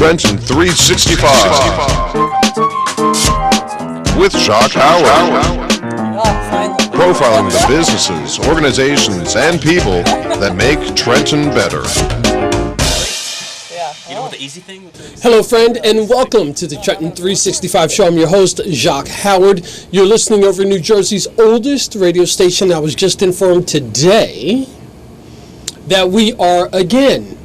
Trenton 365 with Jacque Howard. Profiling the businesses, organizations, and people that make Trenton better. You know what the easy thing? Hello, friend, and welcome to the Trenton 365 show. I'm your host, Jacque Howard. You're listening over New Jersey's oldest radio station. I was just informed today that we are again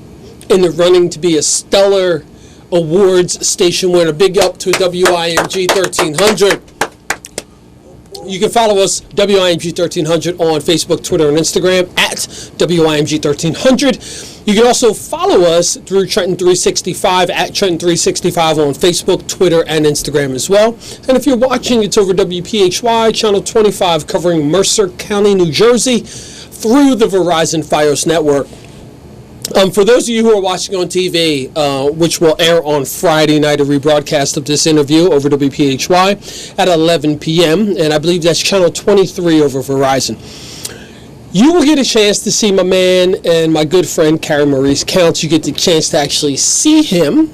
in the running to be a stellar awards station winner. Big up to WIMG 1300. You can follow us, WIMG 1300, on Facebook, Twitter, and Instagram at WIMG 1300. You can also follow us through Trenton 365 at Trenton 365 on Facebook, Twitter, and Instagram as well. And if you're watching, it's over WPHY, Channel 25, covering Mercer County, New Jersey, through the Verizon Fios network. For those of you who are watching on TV, which will air on Friday night, a rebroadcast of this interview over WPHY at 11 p.m., and I believe that's Channel 23 over Verizon. You will get a chance to see my man and my good friend, Karey Maurice Counts. You get the chance to actually see him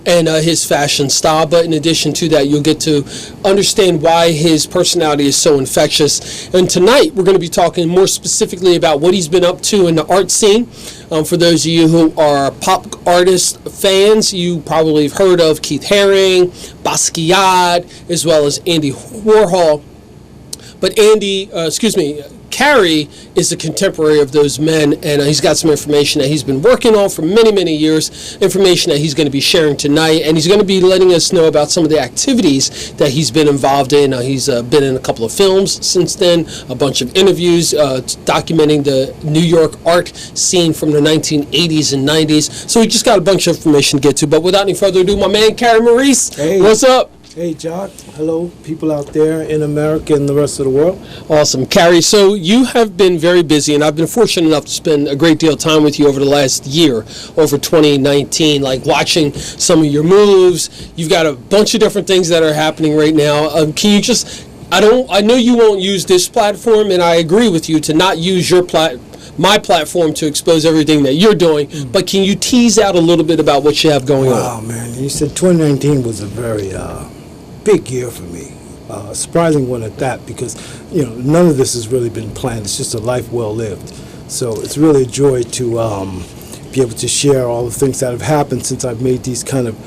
and his fashion style, but in addition to that, you'll get to understand why his personality is so infectious. And tonight, we're going to be talking more specifically about what he's been up to in the art scene. For those of you who are pop artist fans, you probably have heard of Keith Haring, Basquiat, as well as Andy Warhol. But Karey is a contemporary of those men, and he's got some information that he's been working on for many, many years, information that he's going to be sharing tonight, and he's going to be letting us know about some of the activities that he's been involved in. He's been in a couple of films since then, a bunch of interviews documenting the New York art scene from the 1980s and 90s. So we just got a bunch of information to get to, but without any further ado, my man Karey Maurice, hey. What's up? Hey, Jacque. Hello, people out there in America and the rest of the world. Awesome. Karey, so you have been very busy, and I've been fortunate enough to spend a great deal of time with you over the last year, over 2019, like watching some of your moves. You've got a bunch of different things that are happening right now. Can you just, I know you won't use this platform, and I agree with you to not use your my platform to expose everything that you're doing, but can you tease out a little bit about what you have going on? Wow, man. You said 2019 was a very big year for me. Surprising one at that, because none of this has really been planned. It's just a life well lived. So it's really a joy to be able to share all the things that have happened since I've made these kind of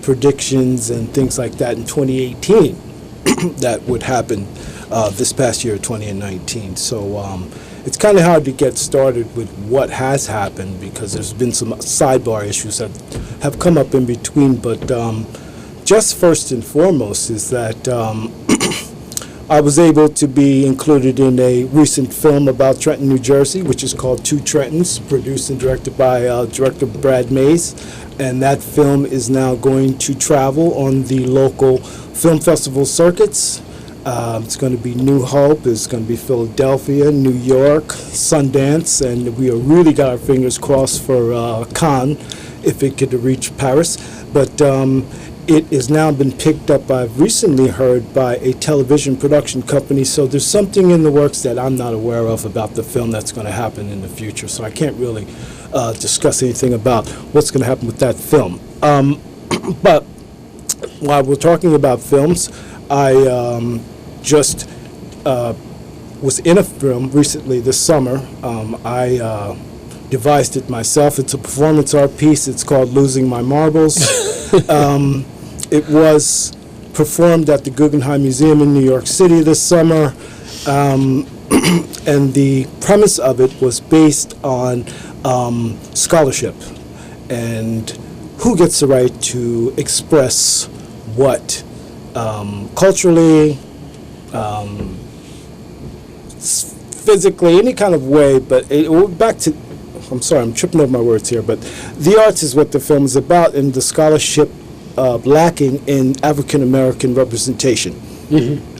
predictions and things like that in 2018 that would happen this past year, 2019. So it's kind of hard to get started with what has happened, because there's been some sidebar issues that have come up in between, but just first and foremost is that I was able to be included in a recent film about Trenton, New Jersey, which is called Two Trentons, produced and directed by director Brad Mays. And that film is now going to travel on the local film festival circuits. It's going to be New Hope, it's going to be Philadelphia, New York, Sundance, and we have really got our fingers crossed for Cannes, if it could reach Paris. But it has now been picked up, I've recently heard, by a television production company. So there's something in the works that I'm not aware of about the film that's going to happen in the future. So I can't really discuss anything about what's going to happen with that film. But while we're talking about films, I just was in a film recently this summer. I devised it myself. It's a performance art piece. It's called Losing My Marbles. It was performed at the Guggenheim Museum in New York City this summer, and the premise of it was based on scholarship and who gets the right to express what culturally, physically, any kind of way. But back to, I'm sorry, I'm tripping over my words here, but the arts is what the film is about, and the scholarship lacking in African-American representation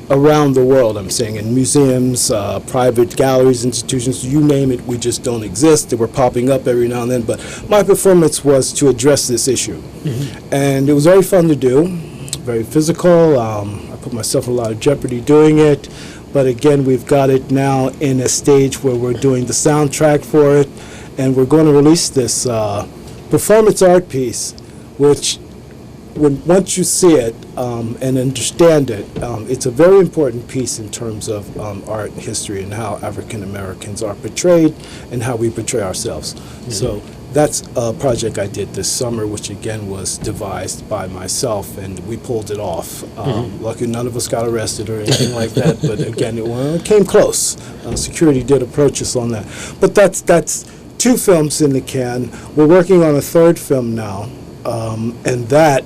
around the world, I'm saying, in museums, private galleries, institutions, you name it, we just don't exist. They were popping up every now and then, but my performance was to address this issue. And it was very fun to do, very physical. I put myself in a lot of jeopardy doing it, but again, we've got it now in a stage where we're doing the soundtrack for it, and we're going to release this performance art piece which once you see it and understand it, it's a very important piece in terms of art and history and how African Americans are portrayed and how we portray ourselves. Mm-hmm. So that's a project I did this summer, which again was devised by myself, and we pulled it off. Lucky none of us got arrested or anything like that, but again, it came close. Security did approach us on that. But that's 2 films in the can. We're working on a 3rd film now, and that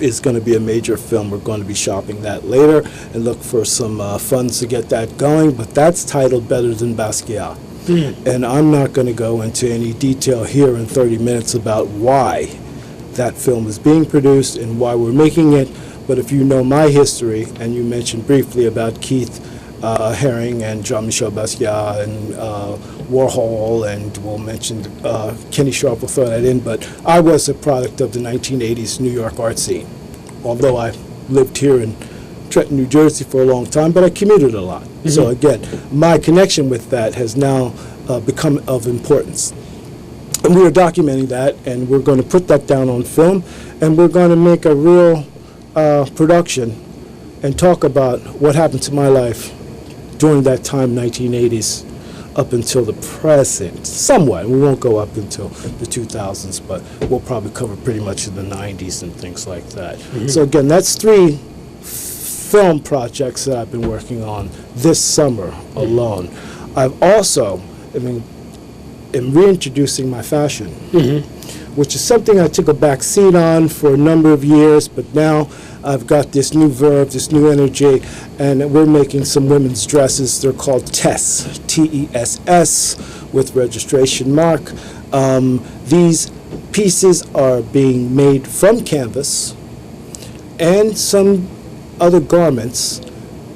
is going to be a major film. We're going to be shopping that later and look for some funds to get that going, but that's titled Better Than Basquiat. And I'm not going to go into any detail here in 30 minutes about why that film is being produced and why we're making it. But if you know my history, and you mentioned briefly about Keith Haring and Jean-Michel Basquiat and Warhol, and we'll mention Kenny Sharp, will throw that in, but I was a product of the 1980s New York art scene. Although I lived here in Trenton, New Jersey for a long time, but I commuted a lot. Mm-hmm. So again, my connection with that has now become of importance. And we are documenting that, and we're going to put that down on film, and we're going to make a real production and talk about what happened to my life during that time, 1980s, up until the present, somewhat. We won't go up until the 2000s, but we'll probably cover pretty much in the 90s and things like that. Mm-hmm. So again, that's 3 film projects that I've been working on this summer alone. I've also, am reintroducing my fashion, which is something I took a back seat on for a number of years, but now I've got this new verve, this new energy, and we're making some women's dresses. They're called Tess, T-E-S-S, with registration mark. These pieces are being made from canvas and some other garments,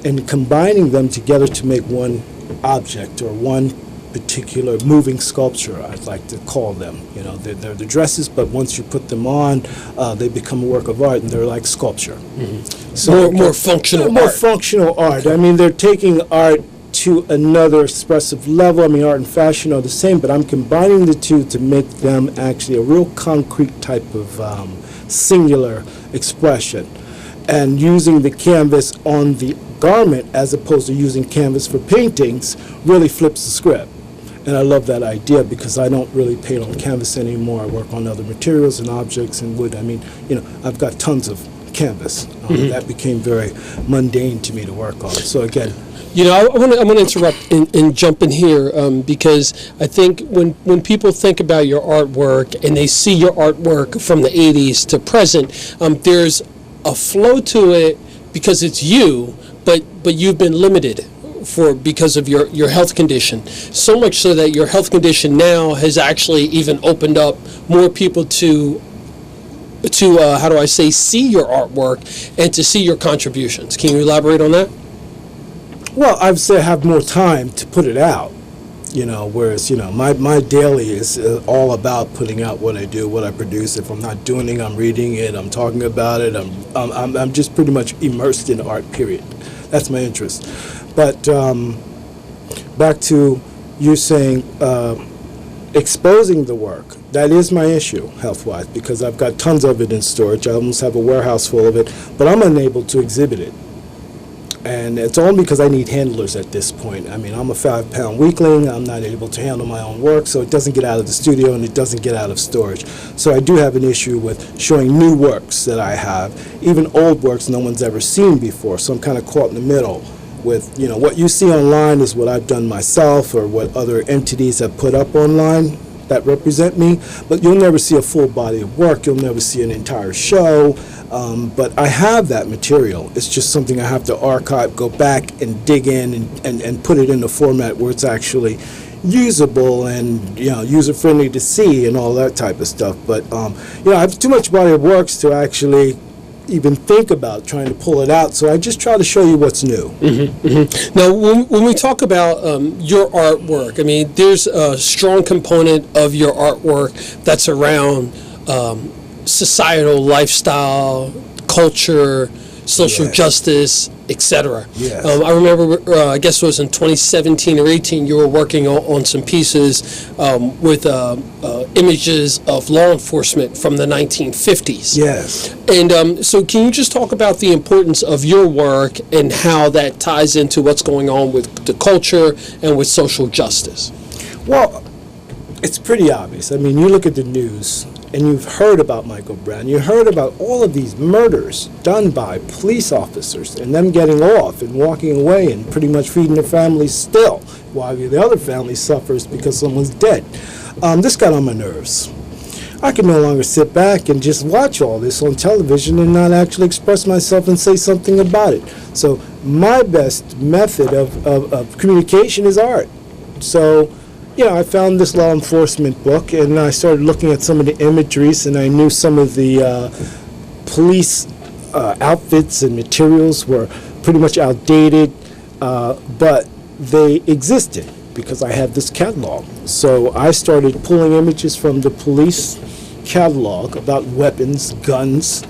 and combining them together to make one object or one particular moving sculpture, I'd like to call them. You know, they're the dresses, but once you put them on, they become a work of art, and they're like sculpture. Mm-hmm. So more functional art. More functional art. I mean, they're taking art to another expressive level. I mean, art and fashion are the same, but I'm combining the two to make them actually a real concrete type of singular expression. And using the canvas on the garment as opposed to using canvas for paintings really flips the script. And I love that idea because I don't really paint on canvas anymore. I work on other materials and objects and wood. I mean, you know, I've got tons of canvas. That became very mundane to me to work on. So again, you know, I want to interrupt and jump in here because I think when people think about your artwork and they see your artwork from the 80s to present, there's a flow to it because it's you, but you've been limited because of your health condition. So much so that your health condition now has actually even opened up more people to how do I say, see your artwork and to see your contributions. Can you elaborate on that? Well, I would say I have more time to put it out. You know, whereas, you know, my daily is all about putting out what I do, what I produce. If I'm not doing it, I'm reading it, I'm talking about it. I'm just pretty much immersed in art, period. That's my interest. But back to you saying exposing the work, that is my issue, health-wise, because I've got tons of it in storage. I almost have a warehouse full of it, but I'm unable to exhibit it. And it's only because I need handlers at this point. I mean, I'm a 5-pound weakling. I'm not able to handle my own work, so it doesn't get out of the studio and it doesn't get out of storage. So I do have an issue with showing new works that I have, even old works no one's ever seen before. So I'm kind of caught in the middle with, you know, what you see online is what I've done myself or what other entities have put up online that represent me, but you'll never see a full body of work. You'll never see an entire show. But I have that material. It's just something I have to archive, go back and dig in and put it in a format where it's actually usable and, you know, user-friendly to see and all that type of stuff. But, you know, I have too much body of works to actually even think about trying to pull it out. So I just try to show you what's new. Mm-hmm, mm-hmm. Now, when we talk about your artwork, I mean, there's a strong component of your artwork that's around societal lifestyle, culture, social Yes. justice, etc. Yes. I remember, I guess it was in 2017 or 18, you were working on some pieces with images of law enforcement from the 1950s. Yes. And so can you just talk about the importance of your work and how that ties into what's going on with the culture and with social justice? Well, it's pretty obvious. I mean, you look at the news, and you've heard about Michael Brown. You heard about all of these murders done by police officers and them getting off and walking away and pretty much feeding their families still, while the other family suffers because someone's dead. This got on my nerves. I can no longer sit back and just watch all this on television and not actually express myself and say something about it. So my best method of communication is art. So, I found this law enforcement book, and I started looking at some of the imageries, and I knew some of the police outfits and materials were pretty much outdated, but they existed because I had this catalog. So I started pulling images from the police catalog about weapons, guns,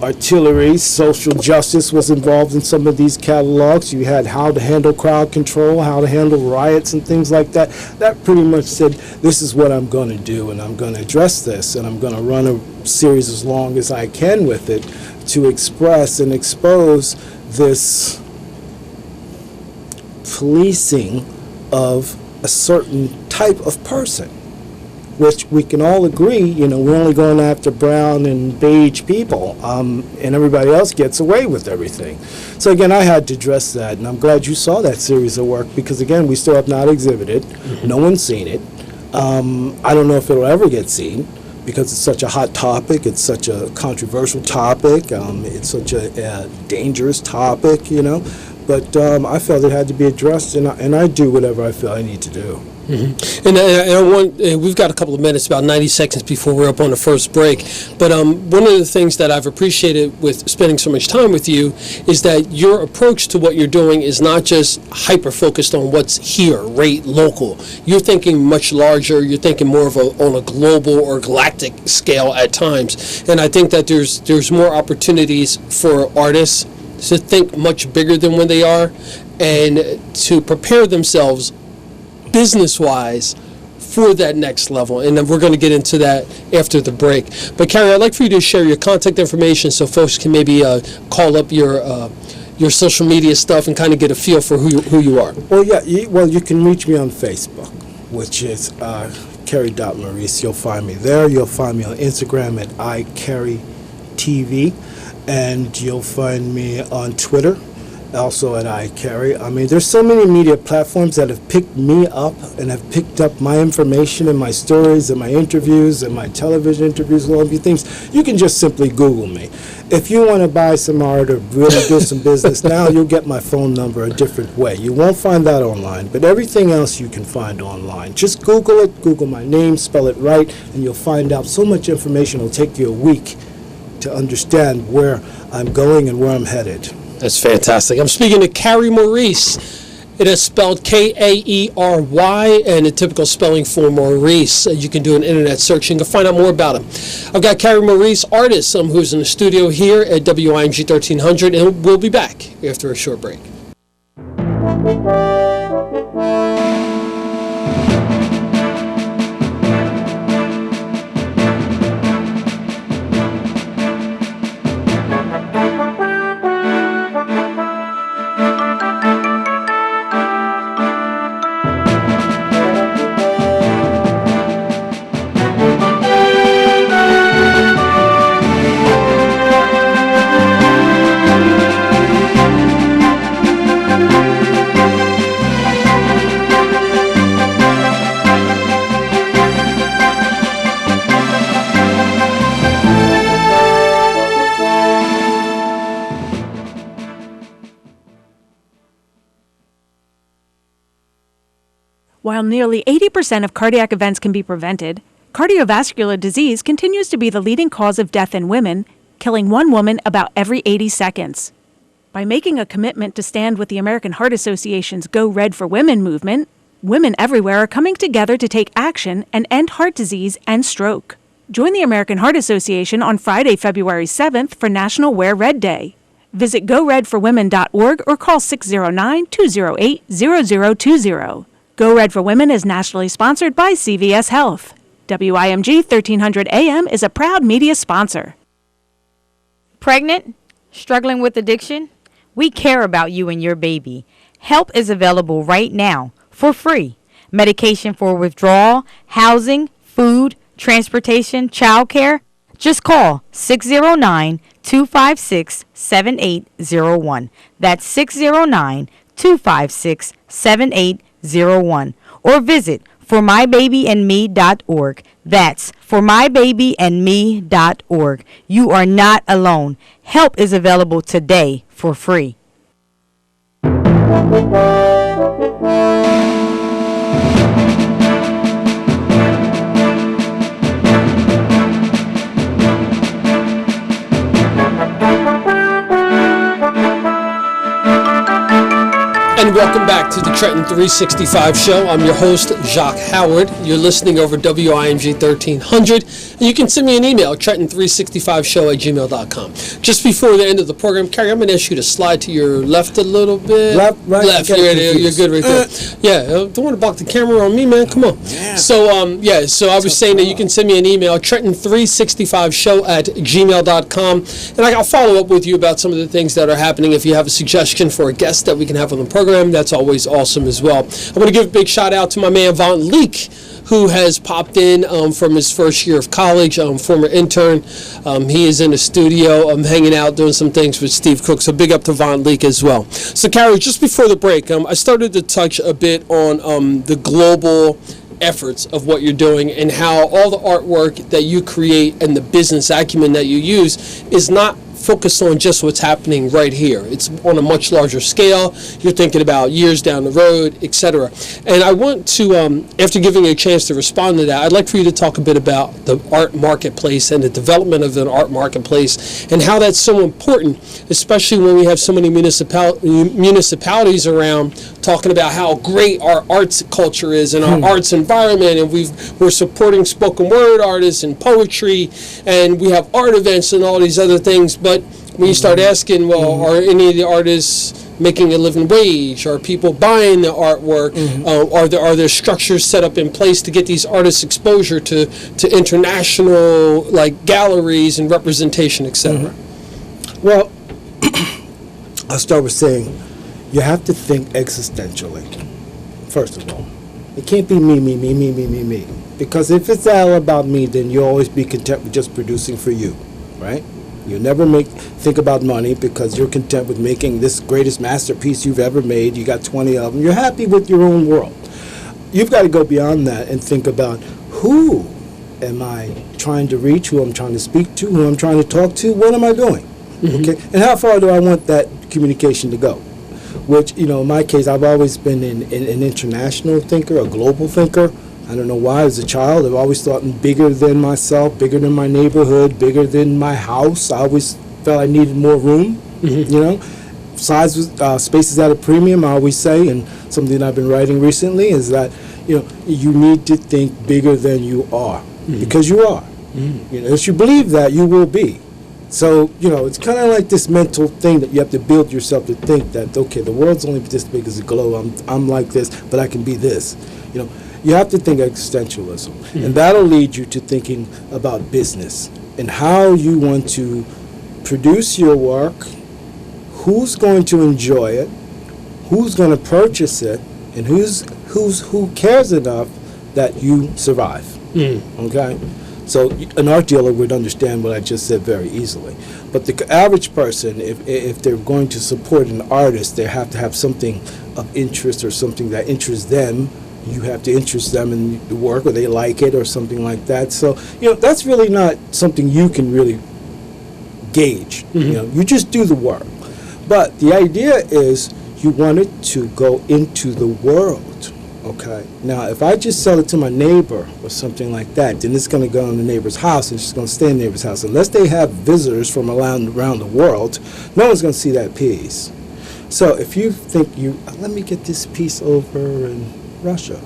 artillery. Social justice was involved in some of these catalogs. You had how to handle crowd control, how to handle riots and things like that. That pretty much said, this is what I'm going to do, and I'm going to address this, and I'm going to run a series as long as I can with it to express and expose this policing of a certain type of person, which we can all agree, we're only going after brown and beige people, and everybody else gets away with everything. So again, I had to address that, and I'm glad you saw that series of work, because again, we still have not exhibited. No one's seen it. I don't know if it'll ever get seen, because it's such a hot topic, it's such a controversial topic, it's such a dangerous topic, but I felt it had to be addressed, and I do whatever I feel I need to do. Mm-hmm. And I want, we've got a couple of minutes, about 90 seconds before we're up on the first break. But one of the things that I've appreciated with spending so much time with you is that your approach to what you're doing is not just hyper-focused on what's here, right, local. You're thinking much larger. You're thinking more of on a global or galactic scale at times. And I think that there's more opportunities for artists to think much bigger than when they are and to prepare themselves business-wise for that next level, and then we're going to get into that after the break. But Karey, I'd like for you to share your contact information so folks can maybe call up your social media stuff and kind of get a feel for who you are. Well, yeah. You can reach me on Facebook, which is Karey.Maurice. You'll find me there. You'll find me on Instagram at iCareyTV, and you'll find me on Twitter, also at iCarey. I mean, there's so many media platforms that have picked me up and have picked up my information and my stories and my interviews and my television interviews and all of these things. You can just simply Google me. If you want to buy some art or really do some business now, you'll get my phone number a different way. You won't find that online, but everything else you can find online. Just Google it, Google my name, spell it right, and you'll find out so much information. It'll take you a week to understand where I'm going and where I'm headed. That's fantastic. I'm speaking to Karey Maurice. It is spelled K-A-E-R-Y, and the typical spelling for Maurice. You can do an internet search and you can find out more about him. I've got Karey Maurice, artist, who's in the studio here at WING 1300, and we'll be back after a short break. While nearly 80% of cardiac events can be prevented, cardiovascular disease continues to be the leading cause of death in women, killing one woman about every 80 seconds. By making a commitment to stand with the American Heart Association's Go Red for Women movement, women everywhere are coming together to take action and end heart disease and stroke. Join the American Heart Association on Friday, February 7th for National Wear Red Day. Visit goredforwomen.org or call 609-208-0020. Go Red for Women is nationally sponsored by CVS Health. WIMG 1300 AM is a proud media sponsor. Pregnant? Struggling with addiction? We care about you and your baby. Help is available right now for free. Medication for withdrawal, housing, food, transportation, childcare. Just call 609-256-7801. That's 609-256-7801. Or visit formybabyandme.org. That's formybabyandme.org. You are not alone. Help is available today for free. And welcome back to the Trenton 365 show. I'm your host, Jacque Howard. You're listening over WIMG 1300. And you can send me an email, trenton365show@gmail.com. Just before the end of the program, Karey, I'm going to ask you to slide to your left a little bit. Left, right. Left. You're good right there. Yeah, don't want to block the camera on me, man. Come on. Yeah. So, so I was saying that you can send me an email, trenton365show@gmail.com. And I'll follow up with you about some of the things that are happening. If you have a suggestion for a guest that we can have on the program, that's always awesome as well. I want to give a big shout out to my man Von Leek, who has popped in from his first year of college, former intern. He is in the studio hanging out, doing some things with Steve Cook, so big up to Von Leek as well. So, Karey, just before the break, I started to touch a bit on the global efforts of what you're doing and how all the artwork that you create and the business acumen that you use is not focused on just what's happening right here. It's on a much larger scale. You're thinking about years down the road, etc. And I want to, after giving you a chance to respond to that, I'd like for you to talk a bit about the art marketplace and the development of an art marketplace and how that's so important, especially when we have so many municipalities around talking about how great our arts culture is and our arts environment, and we're supporting spoken word artists and poetry, and we have art events and all these other things. But when you start asking, well, are any of the artists making a living wage? Are people buying the artwork? Are there structures set up in place to get these artists exposure to international galleries and representation, etc.? Well, I'll start with saying you have to think existentially, first of all. It can't be me. Because if it's all about me, then you'll always be content with just producing for you, right? You never think about money because you're content with making this greatest masterpiece you've ever made. You got 20 of them. You're happy with your own world. You've got to go beyond that and think about who am I trying to reach, who I'm trying to speak to, who I'm trying to talk to, what am I doing? Okay, and how far do I want that communication to go? Which, in my case, I've always been an international thinker, a global thinker. I don't know why. As a child, I've always thought bigger than myself, bigger than my neighborhood, bigger than my house. I always felt I needed more room. Size was, space is at a premium, I always say, and something that I've been writing recently is that you need to think bigger than you are, because you are. If you believe that, you will be. So, it's kind of like this mental thing that you have to build yourself to think that, okay, the world's only this big as a globe. I'm like this, but I can be this. You have to think existentialism, and that'll lead you to thinking about business and how you want to produce your work, who's going to enjoy it, who's going to purchase it, and who cares enough that you survive. Okay? So an art dealer would understand what I just said very easily. But the average person, if they're going to support an artist, they have to have something of interest or something that interests them. You have to interest them in the work, or they like it, or something like that. So, that's really not something you can really gauge. You just do the work. But the idea is you want it to go into the world. Okay. Now, if I just sell it to my neighbor or something like that, then it's going to go in the neighbor's house, and it's just going to stay in the neighbor's house. Unless they have visitors from around the world, no one's going to see that piece. So if you think let me get this piece over in Russia.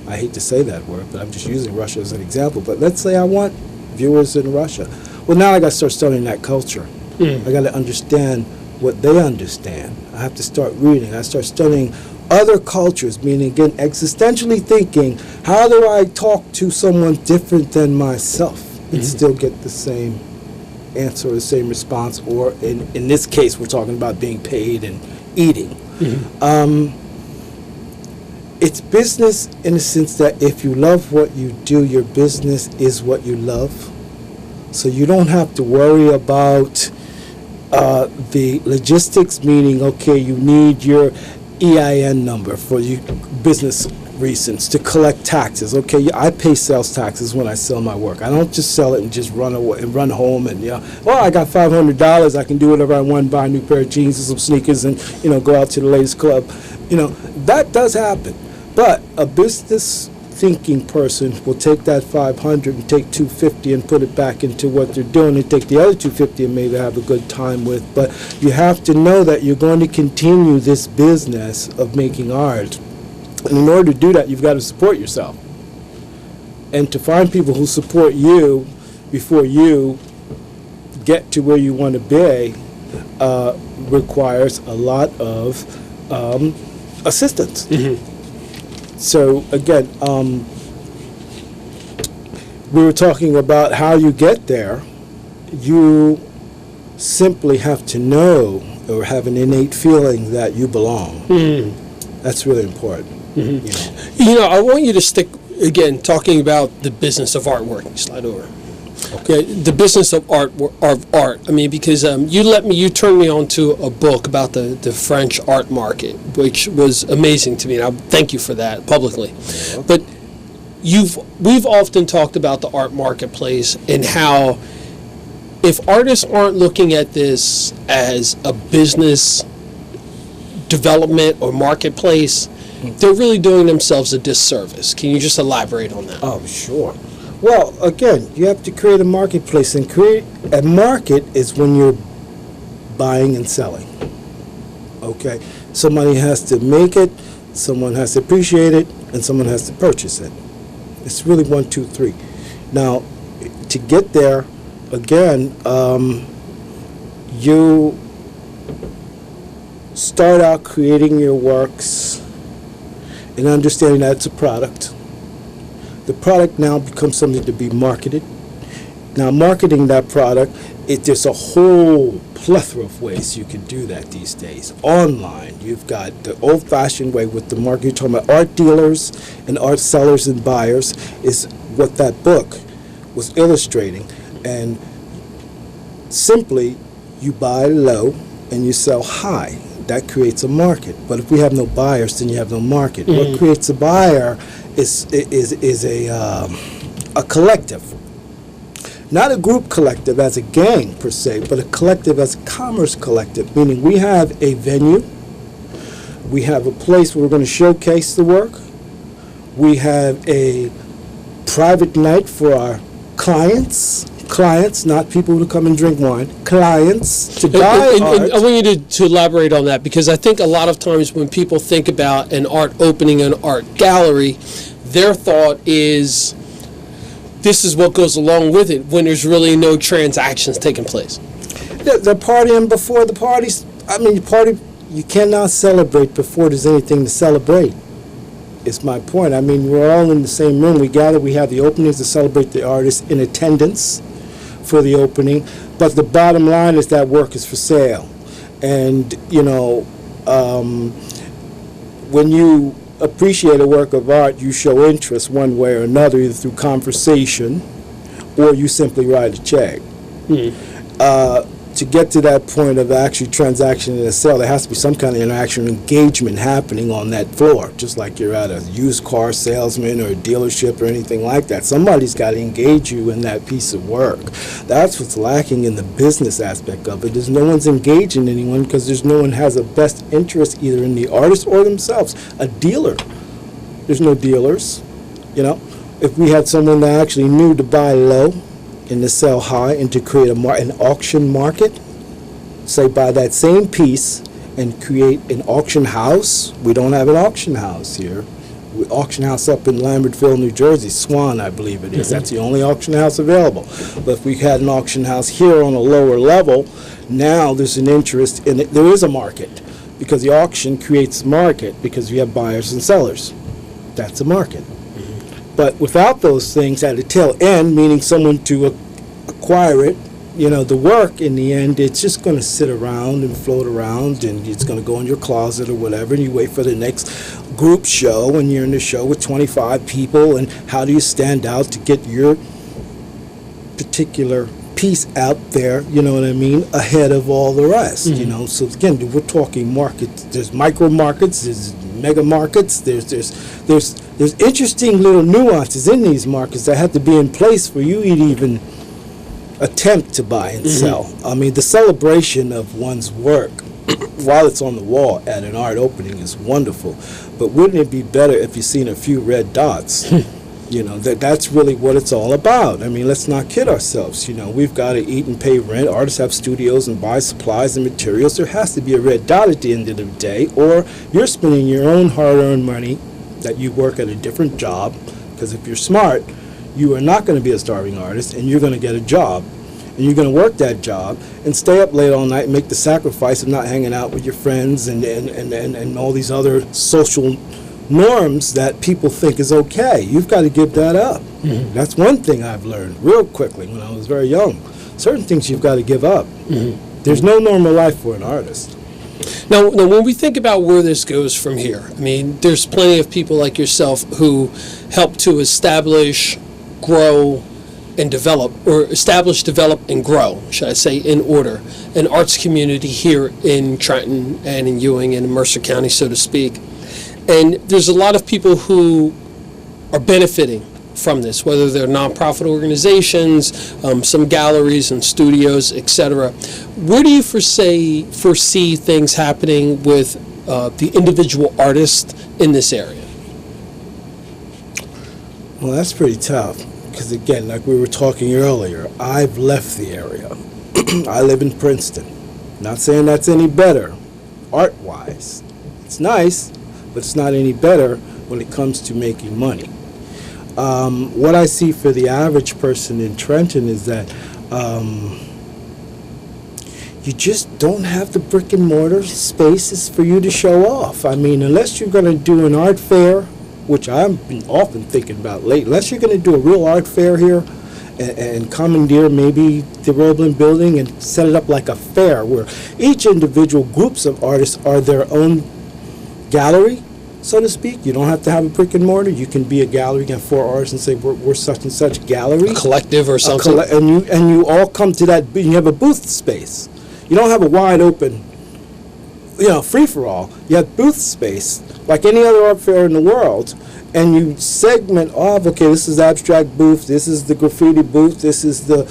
I hate to say that word, but I'm just using Russia as an example. But let's say I want viewers in Russia. Well, now I got to start studying that culture. I got to understand what they understand. I have to start reading. I start studying other cultures, meaning, again, existentially thinking, how do I talk to someone different than myself and still get the same answer, the same response, or in this case, we're talking about being paid and eating. It's business in the sense that if you love what you do, your business is what you love. So you don't have to worry about the logistics, meaning, okay, you need your EIN number for your business reasons to collect taxes. Okay, I pay sales taxes when I sell my work. I don't just sell it and just run away and run home and, well, I got $500, I can do whatever I want, buy a new pair of jeans and some sneakers and, go out to the latest club. That does happen. But a business thinking person will take that 500 and take 250 and put it back into what they're doing and take the other 250 and maybe have a good time with. But you have to know that you're going to continue this business of making art. And in order to do that, you've got to support yourself. And to find people who support you before you get to where you want to be requires a lot of assistance. So again, we were talking about how you get there. You simply have to know or have an innate feeling that you belong. That's really important. I want you to stick, again, talking about the business of artwork. Slide over. Okay. The business of art. I mean, because you turned me on to a book about the French art market, which was amazing to me, and I thank you for that publicly. But we've often talked about the art marketplace and how if artists aren't looking at this as a business development or marketplace, they're really doing themselves a disservice. Can you just elaborate on that? Oh, sure. Well, again, you have to create a marketplace, and create a market is when you're buying and selling. Okay? Somebody has to make it, someone has to appreciate it, and someone has to purchase it. It's really 1, 2, 3. Now, to get there, again, you start out creating your works and understanding that it's a product. The product now becomes something to be marketed. Now, marketing that product, there's a whole plethora of ways you can do that these days. Online, you've got the old-fashioned way with the market. You're talking about art dealers and art sellers and buyers is what that book was illustrating. And simply, you buy low and you sell high. That creates a market. But if we have no buyers, then you have no market. What creates a buyer is a collective. Not a group collective as a gang per se, but a collective as a commerce collective, meaning we have a venue, we have a place where we're going to showcase the work, we have a private night for our clients, not people who come and drink wine, clients to buy art. And I want you to elaborate on that, because I think a lot of times when people think about an art opening, an art gallery, their thought is this is what goes along with it, when there's really no transactions taking place. They're partying before the parties. I mean, you cannot celebrate before there's anything to celebrate. It's my point. I mean, we're all in the same room. We gather, we have the openings to celebrate the artists in attendance for the opening, but the bottom line is that work is for sale. And, when you appreciate a work of art, you show interest one way or another, either through conversation or you simply write a check. To get to that point of actually transaction and a sale, there has to be some kind of interaction, engagement happening on that floor, just like you're at a used car salesman or a dealership or anything like that. Somebody's got to engage you in that piece of work. That's what's lacking in the business aspect of it, is no one's engaging anyone because there's no one has a best interest either in the artist or themselves. A dealer, there's no dealers, If we had someone that actually knew to buy low and to sell high and to create an auction market, say buy that same piece and create an auction house. We don't have an auction house here. auction house up in Lambertville, New Jersey, Swan, I believe it is. That's the only auction house available. But if we had an auction house here on a lower level, now there's an interest in it. There is a market because the auction creates market because you have buyers and sellers. That's a market. But without those things at the tail end, meaning someone to acquire it, you know, the work in the end, it's just going to sit around and float around, and it's going to go in your closet or whatever, and you wait for the next group show, and you're in the show with 25 people, and how do you stand out to get your particular piece out there, you know what I mean, ahead of all the rest, you know? So again, we're talking markets. There's micro markets, there's mega markets, there's interesting little nuances in these markets that have to be in place for you to even attempt to buy and sell. I mean, the celebration of one's work while it's on the wall at an art opening is wonderful, but wouldn't it be better if you seen a few red dots? You know, that's really what it's all about. I mean, let's not kid ourselves. You know, we've got to eat and pay rent. Artists have studios and buy supplies and materials. There has to be a red dot at the end of the day, or you're spending your own hard-earned money that you work at a different job, because if you're smart, you are not going to be a starving artist, and you're going to get a job, and you're going to work that job and stay up late all night and make the sacrifice of not hanging out with your friends and all these other social norms that people think is okay. You've got to give that up. That's one thing I've learned real quickly when I was very young. Certain things you've got to give up. There's no normal life for an artist. Now, when we think about where this goes from here, I mean, there's plenty of people like yourself who help to establish, grow, and develop, or establish, develop, and grow, should I say, in order, an arts community here in Trenton and in Ewing and in Mercer County, so to speak. And there's a lot of people who are benefiting from this, whether they're nonprofit organizations, some galleries and studios, etc. Where do you foresee things happening with the individual artist in this area? Well, that's pretty tough, because again, like we were talking earlier, I've left the area. I live in Princeton. Not saying that's any better, art-wise. It's nice, but it's not any better when it comes to making money. What I see for the average person in Trenton is that you just don't have the brick and mortar spaces for you to show off. I mean, unless you're going to do an art fair, which I've been often thinking about lately, unless you're going to do a real art fair here and commandeer maybe the Roebling building and set it up like a fair where each individual groups of artists are their own gallery, so to speak. You don't have to have a brick and mortar. You can be a gallery, you can have 4 artists and say we're such and such gallery. A collective or something. And you all come to that, you have a booth space. You don't have a wide open, you know, free-for-all. You have booth space like any other art fair in the world, and you segment off, okay, this is the abstract booth, this is the graffiti booth, this is the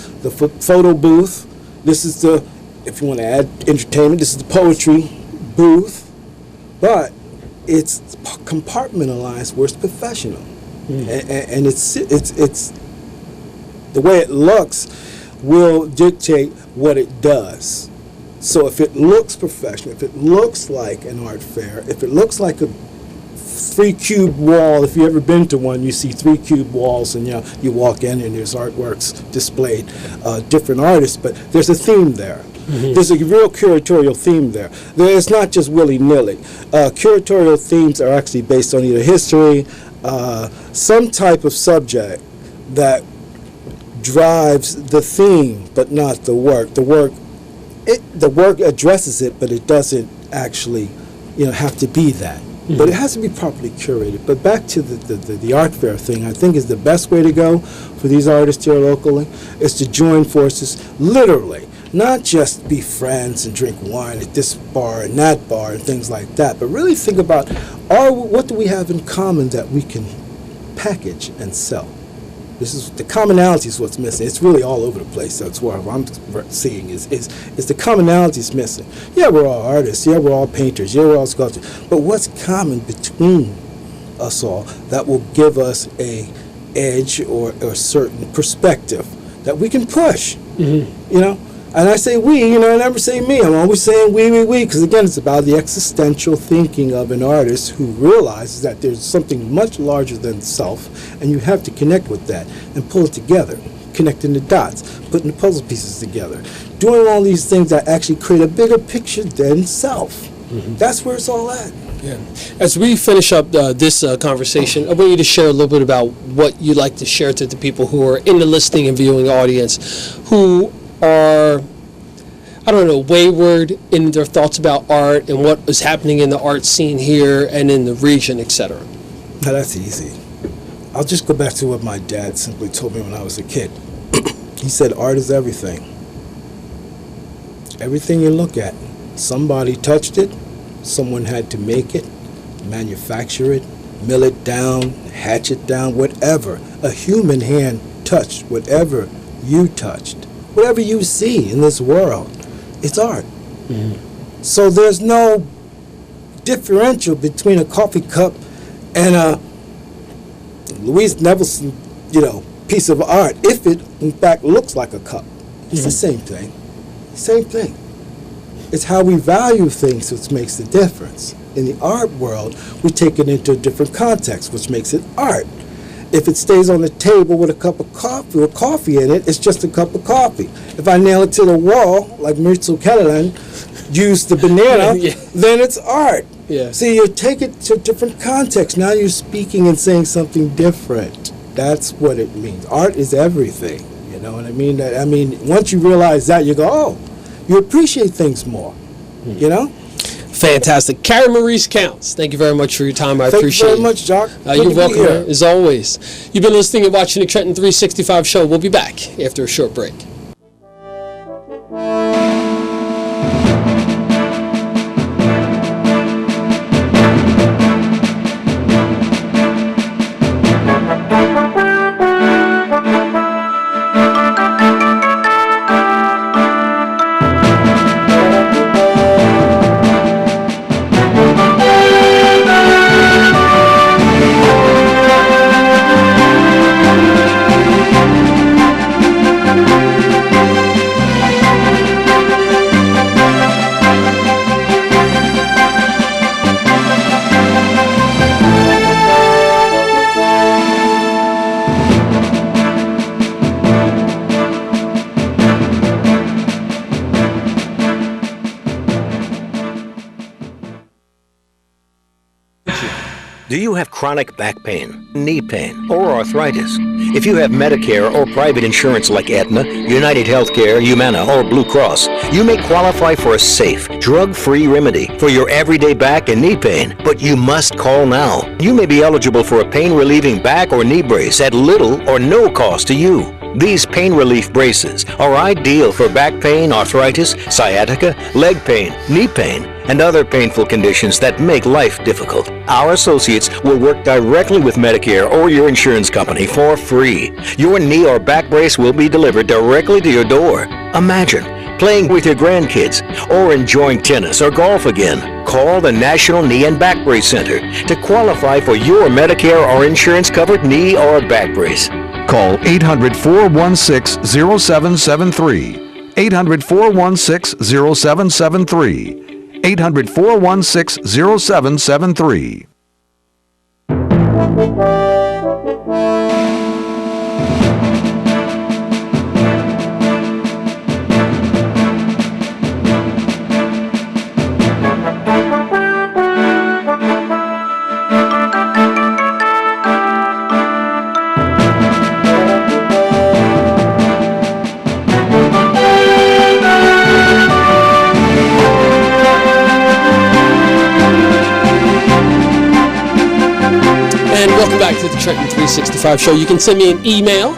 photo booth, this is the, if you want to add entertainment, this is the poetry booth, but it's compartmentalized where it's professional. And it's the way it looks will dictate what it does. So if it looks professional, if it looks like an art fair, if it looks like a 3-cube wall, if you've ever been to one, you see 3-cube walls, and you walk in and there's artworks displayed, different artists, but there's a theme there. There's a real curatorial theme there. It's not just willy-nilly. Curatorial themes are actually based on either history, some type of subject that drives the theme, but not the work. The work addresses it, but it doesn't actually, have to be that. But it has to be properly curated. But back to the art fair thing, I think is the best way to go for these artists here locally is to join forces, literally, not just be friends and drink wine at this bar and that bar and things like that, but really think about what do we have in common that we can package and sell. This is the commonality is what's missing. It's really all over the place. That's what I'm seeing is the commonality is missing. Yeah, we're all artists. Yeah, we're all painters. Yeah, we're all sculptors. But what's common between us all that will give us a edge or a certain perspective that we can push? And I say we, I never say me. I'm always saying we, because again, it's about the existential thinking of an artist who realizes that there's something much larger than self, and you have to connect with that and pull it together, connecting the dots, putting the puzzle pieces together, doing all these things that actually create a bigger picture than self. Mm-hmm. That's where it's all at. Yeah. As we finish up this conversation, I want you to share a little bit about what you'd like to share to the people who are in the listening and viewing audience who are, wayward in their thoughts about art and what is happening in the art scene here and in the region, etc. Now, that's easy. I'll just go back to what my dad simply told me when I was a kid. He said, art is everything. Everything you look at, somebody touched it, someone had to make it, manufacture it, mill it down, hatch it down, whatever. A human hand touched whatever you touched. Whatever you see in this world, it's art. Mm-hmm. So there's no differential between a coffee cup and a Louise Nevelson, piece of art, if it in fact looks like a cup. It's the same thing. Same thing. It's how we value things which makes the difference. In the art world, we take it into a different context, which makes it art. If it stays on the table with a cup of coffee or coffee in it, it's just a cup of coffee. If I nail it to the wall, like Mirzo Kellerman used the banana, then it's art. Yeah. See, you take it to a different context. Now you're speaking and saying something different. That's what it means. Art is everything. You know what I mean? Once you realize that, you go, oh, you appreciate things more. Fantastic. Karey Maurice Counts, thank you very much for your time. I appreciate it. Thank you very much, Jacque. You're welcome, as always. You've been listening and watching the Trenton 365 show. We'll be back after a short break. Do you have chronic back pain, knee pain, or arthritis? If you have Medicare or private insurance like Aetna, United Healthcare, Humana, or Blue Cross, you may qualify for a safe, drug-free remedy for your everyday back and knee pain, but you must call now. You may be eligible for a pain-relieving back or knee brace at little or no cost to you. These pain relief braces are ideal for back pain, arthritis, sciatica, leg pain, knee pain, and other painful conditions that make life difficult. Our associates will work directly with Medicare or your insurance company for free. Your knee or back brace will be delivered directly to your door. Imagine playing with your grandkids or enjoying tennis or golf again. Call the National Knee and Back Brace Center to qualify for your Medicare or insurance-covered knee or back brace. Call 800-416-0773. 800-416-0773. 800-416-0773. Welcome back to the Trenton 365 show. You can send me an email,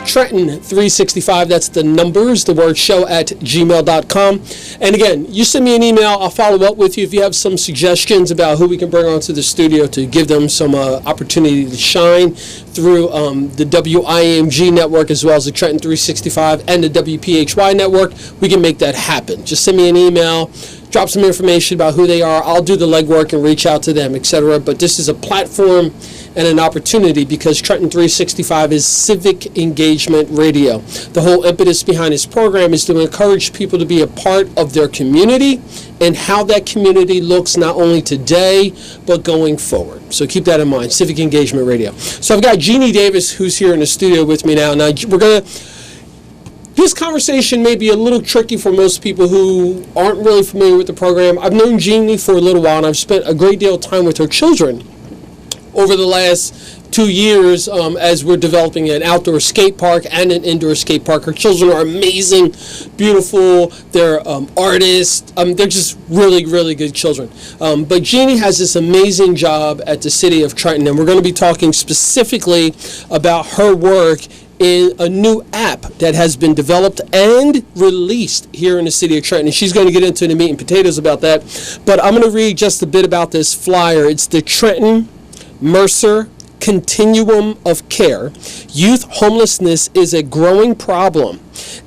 Trenton365, that's the numbers, the word show at gmail.com. And again, you send me an email, I'll follow up with you if you have some suggestions about who we can bring onto the studio to give them some opportunity to shine through the WIMG network as well as the Trenton 365 and the WPHY network. We can make that happen. Just send me an email, drop some information about who they are. I'll do the legwork and reach out to them, etc. But this is a platform and an opportunity, because Trenton 365 is civic engagement radio. The whole impetus behind this program is to encourage people to be a part of their community and how that community looks not only today but going forward. So keep that in mind, civic engagement radio. So I've got Jeannie Davis, who's here in the studio with me now. Now this conversation may be a little tricky for most people who aren't really familiar with the program. I've known Jeannie for a little while, and I've spent a great deal of time with her children over the last 2 years as we're developing an outdoor skate park and an indoor skate park. Her children are amazing, beautiful, they're artists, they're just really, really good children. But Jeannie has this amazing job at the City of Trenton, and we're going to be talking specifically about her work in a new app that has been developed and released here in the City of Trenton. And she's going to get into the meat and potatoes about that. But I'm going to read just a bit about this flyer. It's the Trenton Mercer Continuum of Care. Youth homelessness is a growing problem.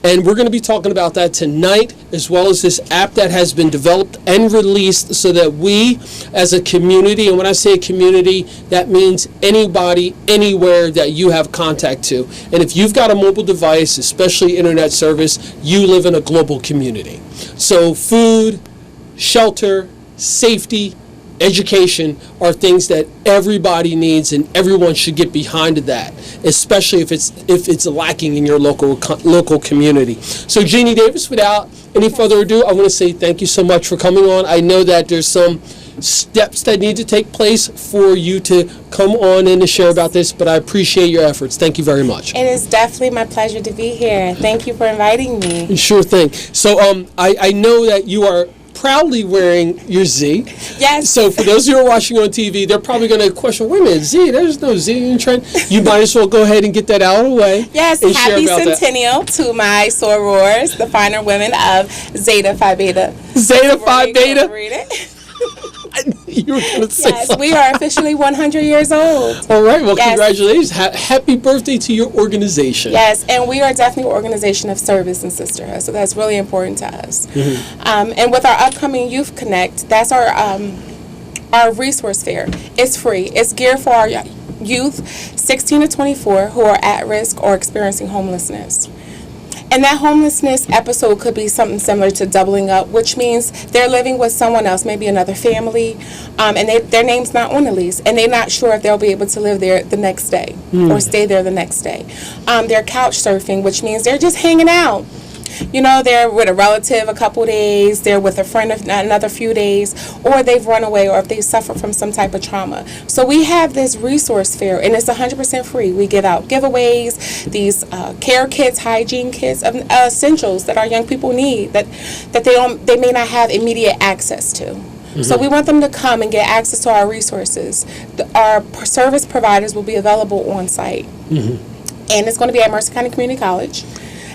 And we're going to be talking about that tonight, as well as this app that has been developed and released so that we as a community, and when I say community, that means anybody, anywhere that you have contact to. And if you've got a mobile device, especially internet service, you live in a global community. So food, shelter, safety, education are things that everybody needs, and everyone should get behind that, especially if it's lacking in your local community. So Jeannie Davis, without any further ado, I want to say thank you so much for coming on. I know that there's some steps that need to take place for you to come on and to share about this, but I appreciate your efforts. Thank you very much. It is definitely my pleasure to be here. Thank you for inviting me. Sure thing. So I know that you are proudly wearing your Z. Yes. So for those who are watching on TV, they're probably going to question, wait a minute, Z, there's no Z in Trenton. You might as well go ahead and get that out of the way. Yes, happy centennial to my sorors, the finer women of Zeta Phi Beta. Zeta Phi Beta? You were going to say yes, something. We are officially 100 years old. All right, well, yes. Congratulations. Happy birthday to your organization. Yes, and we are definitely an organization of service and sisterhood, so that's really important to us. Mm-hmm. And with our upcoming Youth Connect, that's our resource fair. It's free. It's geared for our youth 16 to 24 who are at risk or experiencing homelessness. And that homelessness episode could be something similar to doubling up, which means they're living with someone else, maybe another family, and their name's not on the lease, and they're not sure if they'll be able to live there the next day or stay there the next day. They're couch surfing, which means they're just hanging out. You know, they're with a relative a couple days, they're with a friend another few days, or they've run away, or if they suffer from some type of trauma. So we have this resource fair, and it's 100% free. We give out giveaways, these care kits, hygiene kits, essentials that our young people need that they may not have immediate access to. Mm-hmm. So we want them to come and get access to our resources. Our service providers will be available on site, and it's going to be at Mercer County Community College.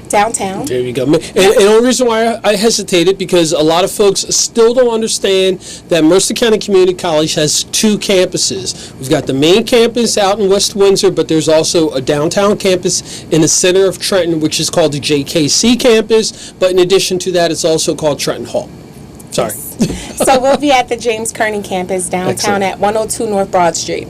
Downtown. There you go. And the only reason why I hesitated, because a lot of folks still don't understand that Mercer County Community College has two campuses. We've got the main campus out in West Windsor, but there's also a downtown campus in the center of Trenton, which is called the JKC campus. But in addition to that, it's also called Trenton Hall. Sorry. Yes. So we'll be at the James Kearney campus downtown at 102 North Broad Street.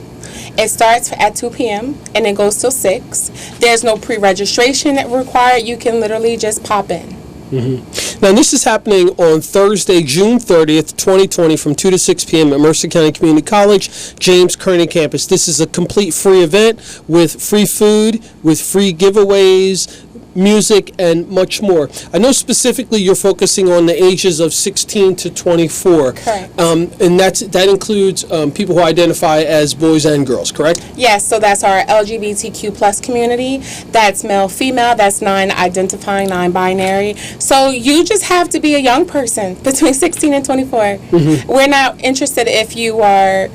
It starts at 2 p.m. and it goes till 6. There's no pre-registration required. You can literally just pop in. Mm-hmm. Now, this is happening on Thursday, June 30th, 2020, from 2 to 6 p.m. at Mercer County Community College, James Kearney campus. This is a complete free event with free food, with free giveaways, music, and much more. I know specifically you're focusing on the ages of 16 to 24. Correct. And that includes people who identify as boys and girls, correct? Yes, so that's our LGBTQ plus community. That's male, female, that's non-identifying, non-binary. So you just have to be a young person between 16 and 24. Mm-hmm. We're not interested if you are,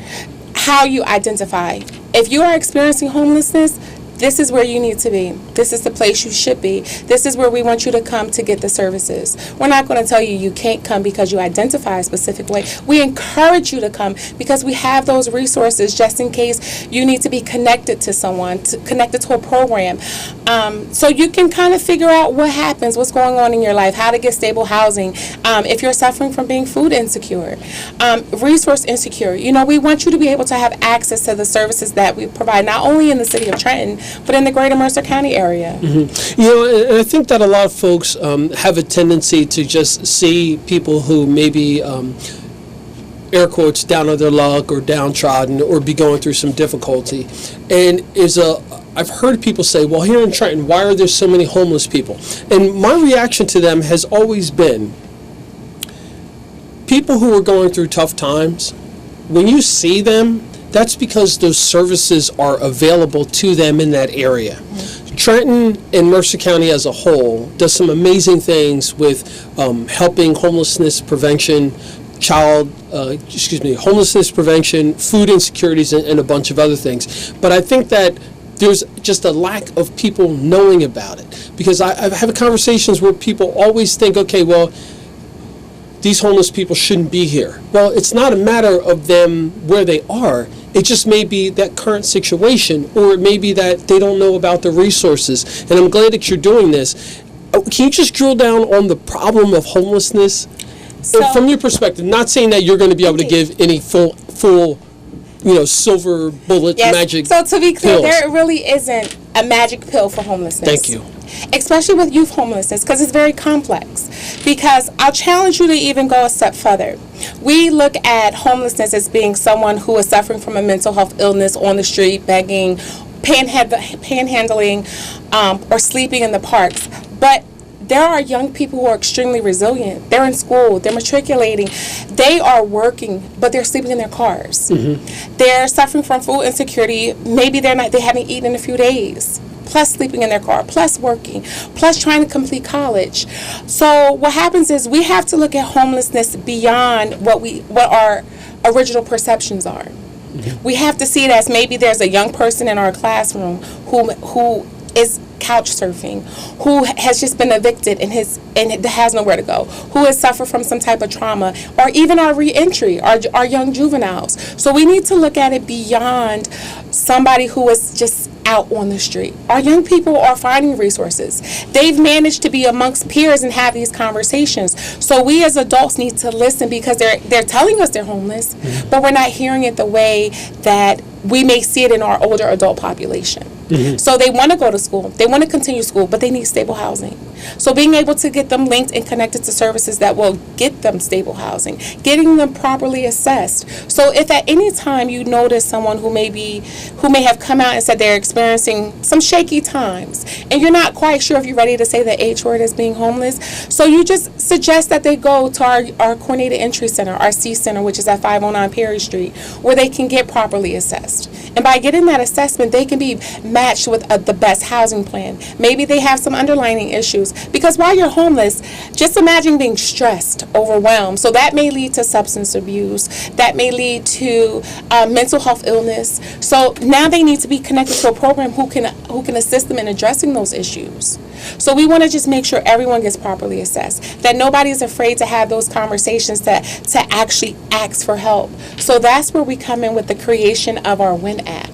how you identify. If you are experiencing homelessness, this is where you need to be. This is the place you should be. This is where we want you to come to get the services. We're not going to tell you you can't come because you identify a specific way. We encourage you to come because we have those resources just in case you need to be connected to someone, connected to a program. So you can kind of figure out what happens, what's going on in your life, how to get stable housing, if you're suffering from being food insecure, resource insecure. We want you to be able to have access to the services that we provide, not only in the city of Trenton, but in the greater Mercer County area. Mm-hmm. And I think that a lot of folks have a tendency to just see people who maybe, air quotes, down on their luck or downtrodden or be going through some difficulty. And I've heard people say, well, here in Trenton, why are there so many homeless people? And my reaction to them has always been, people who are going through tough times, when you see them, that's because those services are available to them in that area. Mm-hmm. Trenton and Mercer County as a whole does some amazing things with helping homelessness prevention, homelessness prevention, food insecurities, and a bunch of other things. But I think that there's just a lack of people knowing about it. Because I have conversations where people always think, okay, well, these homeless people shouldn't be here. Well, it's not a matter of them where they are. It just may be that current situation, or it may be that they don't know about the resources. And I'm glad that you're doing this. Can you just drill down on the problem of homelessness? And from your perspective, not saying that you're going to be able to give any full silver bullet magic So to be clear, pills. there really isn't a magic pill for homelessness. Thank you. Especially with youth homelessness, because it's very complex. Because I'll challenge you to even go a step further. We look at homelessness as being someone who is suffering from a mental health illness on the street, begging, panhandling, or sleeping in the parks. But there are young people who are extremely resilient. They're in school, they're matriculating, they are working, but they're sleeping in their cars. Mm-hmm. They're suffering from food insecurity. Maybe they haven't eaten in a few days, plus sleeping in their car, plus working, plus trying to complete college. So what happens is we have to look at homelessness beyond what our original perceptions are. Mm-hmm. We have to see it as maybe there's a young person in our classroom who is couch surfing, who has just been evicted and has nowhere to go, who has suffered from some type of trauma, or even our reentry, our young juveniles. So we need to look at it beyond somebody who is just out on the street. Our young people are finding resources. They've managed to be amongst peers and have these conversations. So we as adults need to listen, because they're telling us they're homeless, mm-hmm. but we're not hearing it the way that we may see it in our older adult population. Mm-hmm. So they want to go to school, they want to continue school, but they need stable housing. So being able to get them linked and connected to services that will get them stable housing, getting them properly assessed. So if at any time you notice someone who may have come out and said they're experiencing some shaky times, and you're not quite sure if you're ready to say the H word as being homeless, so you just suggest that they go to our coordinated entry center, our C center, which is at 509 Perry Street, where they can get properly assessed. And by getting that assessment, they can be matched with the best housing plan. Maybe they have some underlying issues, because while you're homeless, just imagine being stressed, overwhelmed. So that may lead to substance abuse, that may lead to mental health illness. So now they need to be connected to a program who can assist them in addressing those issues. So we want to just make sure everyone gets properly assessed, that nobody's afraid to have those conversations, to actually ask for help. So that's where we come in with the creation of our WIN app,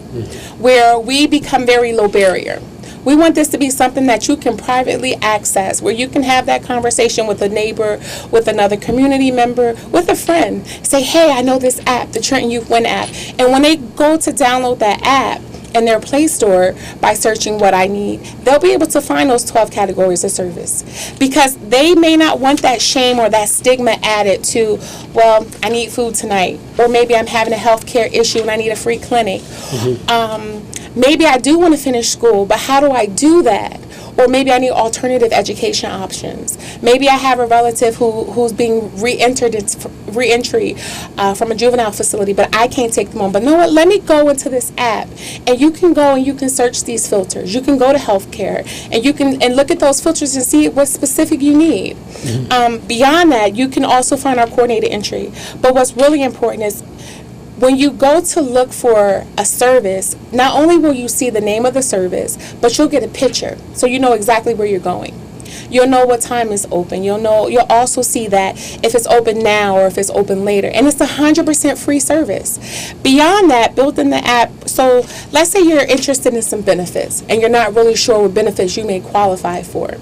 where we become very low barrier. We want this to be something that you can privately access, where you can have that conversation with a neighbor, with another community member, with a friend. Say, hey, I know this app, the Trenton Youth WIN app. And when they go to download that app in their Play Store by searching what I need, they'll be able to find those 12 categories of service. Because they may not want that shame or that stigma added to, well, I need food tonight. Or maybe I'm having a health care issue and I need a free clinic. Mm-hmm. Maybe I do want to finish school, but how do I do that? Or maybe I need alternative education options. Maybe I have a relative who's being reentry from a juvenile facility, but I can't take them on. But know what? Let me go into this app, and you can go and you can search these filters. You can go to healthcare, and you can look at those filters and see what specific you need. Mm-hmm. Beyond that, you can also find our coordinated entry. But what's really important is when you go to look for a service, not only will you see the name of the service, but you'll get a picture, so you know exactly where you're going. You'll know what time is open. You'll also see that if it's open now or if it's open later. And it's 100% free service. Beyond that, built in the app, so let's say you're interested in some benefits and you're not really sure what benefits you may qualify for.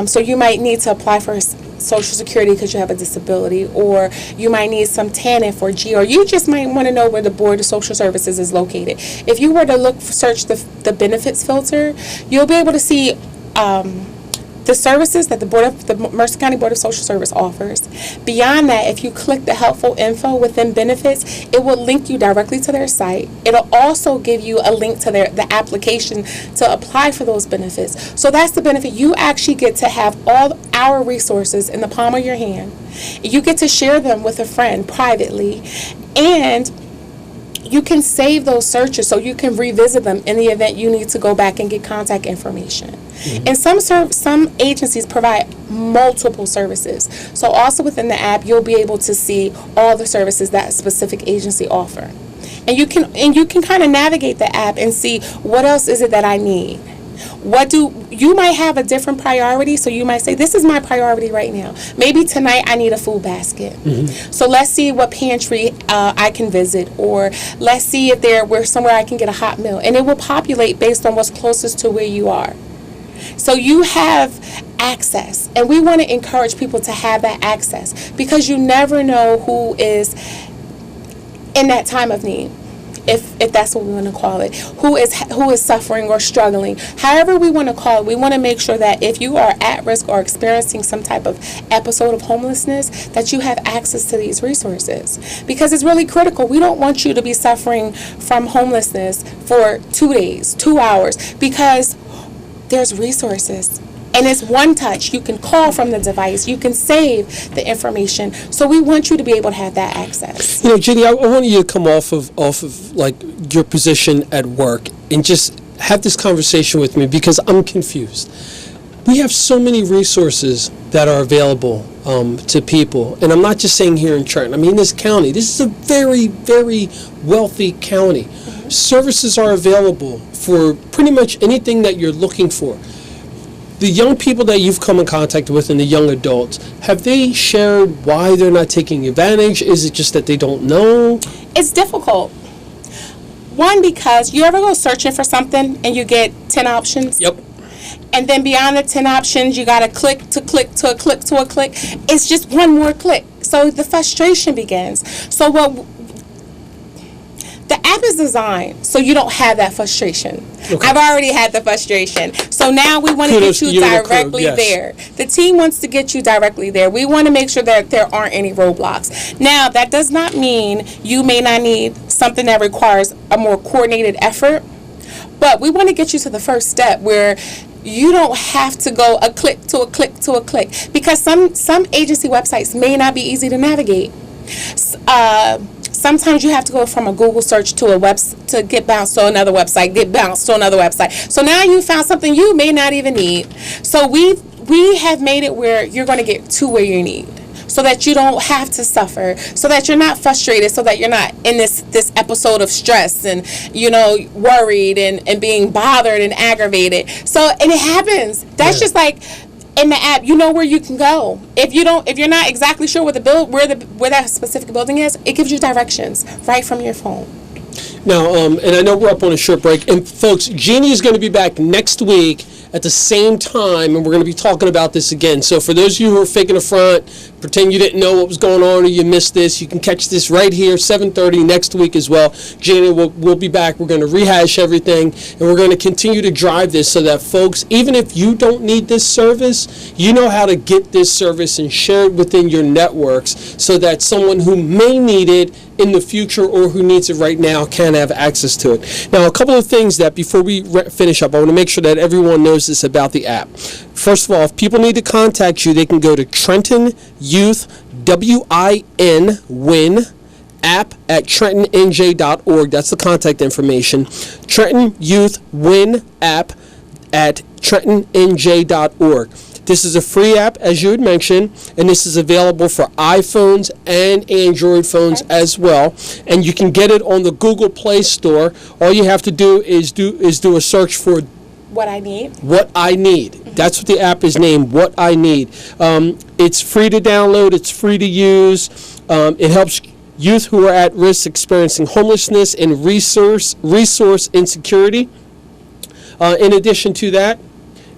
So you might need to apply for Social Security because you have a disability, or you might need some TANF for G, or you just might want to know where the Board of Social Services is located. If you were to search the benefits filter, you'll be able to see the services that the Mercer County Board of Social Service offers. Beyond that, if you click the helpful info within benefits, it will link you directly to their site. It'll also give you a link to the application to apply for those benefits. So that's the benefit. You actually get to have all our resources in the palm of your hand. You get to share them with a friend privately, and you can save those searches so you can revisit them in the event you need to go back and get contact information. Mm-hmm. And some agencies provide multiple services. So also within the app, you'll be able to see all the services that a specific agency offer. And you can kind of navigate the app and see what else is it that I need. You might have a different priority, so you might say, this is my priority right now. Maybe tonight I need a food basket. Mm-hmm. So let's see what pantry I can visit, or let's see if we're somewhere I can get a hot meal. And it will populate based on what's closest to where you are. So you have access, and we want to encourage people to have that access, because you never know who is in that time of need. If that's what we want to call it, who is suffering or struggling, however we want to call it, we want to make sure that if you are at risk or experiencing some type of episode of homelessness, that you have access to these resources, because it's really critical. We don't want you to be suffering from homelessness for 2 days, 2 hours, because there's resources. And it's one touch. You can call from the device. You can save the information. So we want you to be able to have that access. You know, Jeannie, I want you to come off of like your position at work and just have this conversation with me, because I'm confused. We have so many resources that are available to people. And I'm not just saying here in Trenton. I mean, this county, this is a very, very wealthy county. Mm-hmm. Services are available for pretty much anything that you're looking for. The young people that you've come in contact with and the young adults, have they shared why they're not taking advantage? Is it just that they don't know? It's difficult. One, because you ever go searching for something and you get 10 options? Yep. And then beyond the 10 options, you got to click to click to a click to a click. It's just one more click. So the frustration begins. So the app is designed so you don't have that frustration. Okay. I've already had the frustration. So now we want to get you directly there. The team wants to get you directly there. We want to make sure that there aren't any roadblocks. Now, that does not mean you may not need something that requires a more coordinated effort, but we want to get you to the first step where you don't have to go a click to a click to a click, because some agency websites may not be easy to navigate. Sometimes you have to go from a Google search to a to get bounced to another website, get bounced to another website. So now you found something you may not even need. So we have made it where you're going to get to where you need, so that you don't have to suffer, so that you're not frustrated, so that you're not in this episode of stress and, worried and being bothered and aggravated. So, and it happens. That's just like, in the app, you know where you can go. If you're not exactly sure where that specific building is, it gives you directions right from your phone. Now, and I know we're up on a short break, and folks, Jeannie is going to be back next week at the same time, and we're going to be talking about this again. So for those of you who are faking a front, pretend you didn't know what was going on or you missed this, you can catch this right here, 7:30 next week as well. Jeannie will be back. We're going to rehash everything, and we're going to continue to drive this so that folks, even if you don't need this service, you know how to get this service and share it within your networks, so that someone who may need it in the future or who needs it right now can have access to it. Now, a couple of things that before we finish up, I want to make sure that everyone knows this about the app. First of all, if people need to contact you, they can go to Trenton Youth WIN App at TrentonNJ.org. That's the contact information. Trenton Youth WIN App at TrentonNJ.org. This is a free app, as you had mentioned, and this is available for iPhones and Android phones as well. And you can get it on the Google Play Store. All you have to do is do a search for What I Need. What I Need. That's what the app is named, What I Need. It's free to download. It's free to use. It helps youth who are at risk experiencing homelessness and resource insecurity. In addition to that,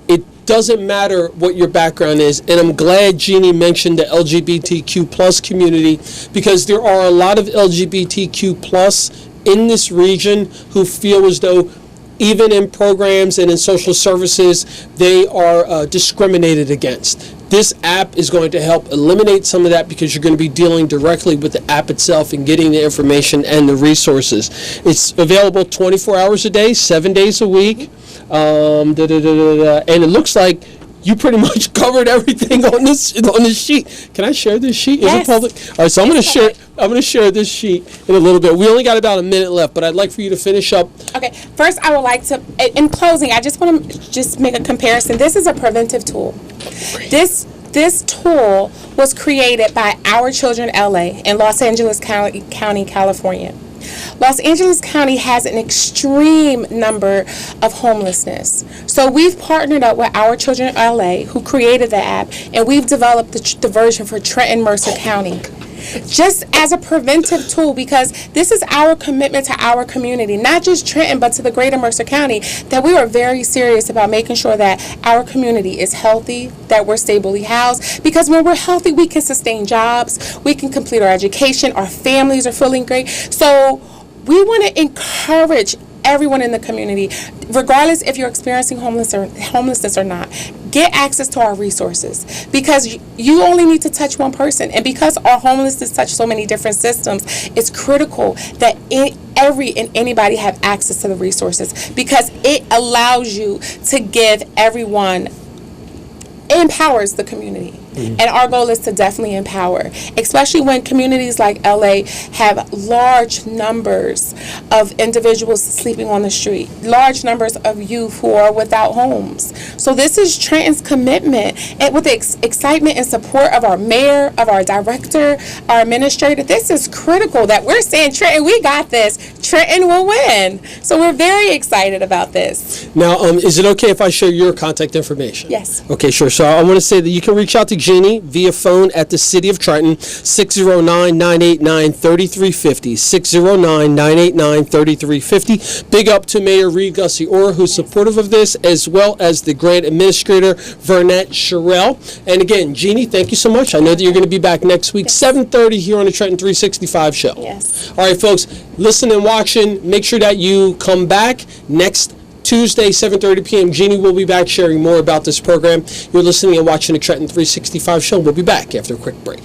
it doesn't matter what your background is, and I'm glad Jeannie mentioned the LGBTQ plus community, because there are a lot of LGBTQ plus in this region who feel as though even in programs and in social services, they are discriminated against. This app is going to help eliminate some of that, because you're going to be dealing directly with the app itself and getting the information and the resources. It's available 24 hours a day, 7 days a week. And it looks like you pretty much covered everything on this sheet. Can I share this sheet? Yes. Is it public? All right, so I'm going to share this sheet in a little bit. We only got about a minute left, but I'd like for you to finish up. Okay, first I would like to, in closing, I just want to just make a comparison. This is a preventive tool. This tool was created by Our Children LA in Los Angeles County, California. Los Angeles County has an extreme number of homelessness. So we've partnered up with Our Children LA, who created the app, and we've developed the version for Trenton, Mercer County. Just as a preventive tool, because this is our commitment to our community, not just Trenton, but to the greater Mercer County, that we are very serious about making sure that our community is healthy, that we're stably housed, because when we're healthy, we can sustain jobs, we can complete our education, our families are feeling great. So we want to encourage everyone in the community, regardless if you're experiencing homelessness or not, get access to our resources, because you only need to touch one person. And because our homelessness touch so many different systems, it's critical that anybody have access to the resources, because it allows you to give everyone, empowers the community. And our goal is to definitely empower, especially when communities like LA have large numbers of individuals sleeping on the street, large numbers of youth who are without homes. So this is Trenton's commitment, and with the excitement and support of our mayor, of our director, our administrator. This is critical that we're saying, Trenton, we got this. Trenton will win. So we're very excited about this. Now, is it okay if I share your contact information? Yes. Okay, sure. So I want to say that you can reach out to Jeannie via phone at the City of Trenton, 609-989-3350, 609-989-3350. Big up to Mayor Reed Gussie-Orr, who's supportive of this, as well as the grant administrator, Vernette Sherrill. And again, Jeannie, thank you so much. I know that you're going to be back next week, 7:30 here on the Trenton 365 show. Yes. All right, folks, listen and watching. Make sure that you come back next Tuesday, 7:30 p.m. Jeannie will be back sharing more about this program. You're listening and watching the Trenton 365 show. We'll be back after a quick break.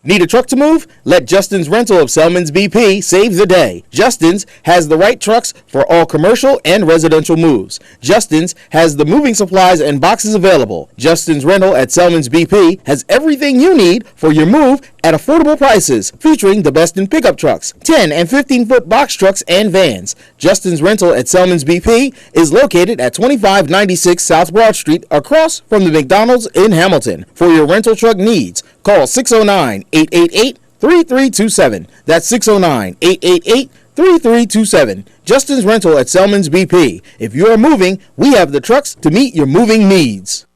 Need a truck to move? Let Justin's Rental of Selman's BP save the day. Justin's has the right trucks for all commercial and residential moves. Justin's has the moving supplies and boxes available. Justin's Rental at Selman's BP has everything you need for your move at affordable prices, featuring the best in pickup trucks, 10 and 15-foot box trucks and vans. Justin's Rental at Selman's BP is located at 2596 South Broad Street, across from the McDonald's in Hamilton. For your rental truck needs, call 609-888-3327. That's 609-888-3327. Justin's Rental at Selman's BP. If you are moving, we have the trucks to meet your moving needs.